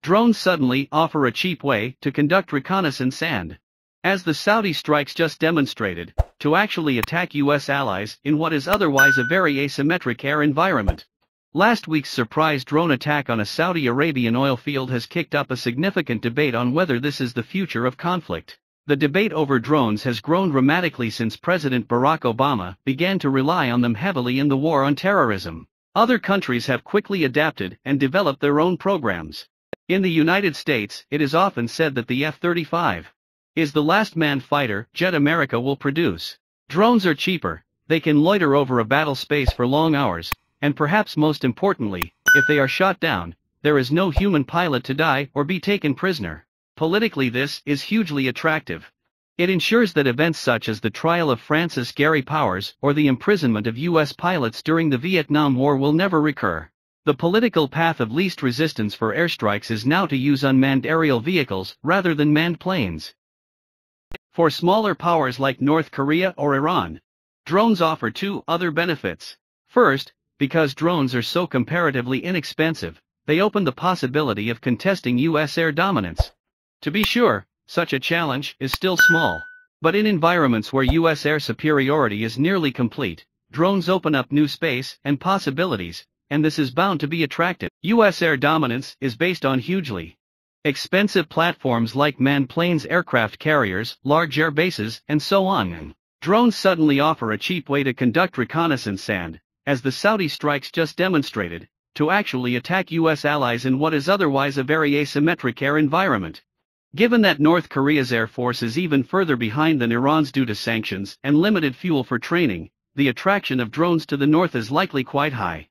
Drones suddenly offer a cheap way to conduct reconnaissance and, as the Saudi strikes just demonstrated, to actually attack US allies in what is otherwise a very asymmetric air environment. Last week's surprise drone attack on a Saudi Arabian oil field has kicked up a significant debate on whether this is the future of conflict. The debate over drones has grown dramatically since President Barack Obama began to rely on them heavily in the war on terrorism. Other countries have quickly adapted and developed their own programs. In the United States, it is often said that the F-35 is the last manned fighter jet America will produce. Drones are cheaper, they can loiter over a battle space for long hours, and perhaps most importantly, if they are shot down, there is no human pilot to die or be taken prisoner. Politically, this is hugely attractive. It ensures that events such as the trial of Francis Gary Powers or the imprisonment of US pilots during the Vietnam War will never recur. The political path of least resistance for airstrikes is now to use unmanned aerial vehicles rather than manned planes. For smaller powers like North Korea or Iran, drones offer two other benefits. First, because drones are so comparatively inexpensive, they open the possibility of contesting US air dominance. To be sure, such a challenge is still small. But in environments where US air superiority is nearly complete, drones open up new space and possibilities, and this is bound to be attractive. US air dominance is based on hugely expensive platforms like manned planes, aircraft carriers, large air bases, and so on. Drones suddenly offer a cheap way to conduct reconnaissance and, as the Saudi strikes just demonstrated, to actually attack US allies in what is otherwise a very asymmetric air environment. Given that North Korea's air force is even further behind than Iran's due to sanctions and limited fuel for training, the attraction of drones to the north is likely quite high.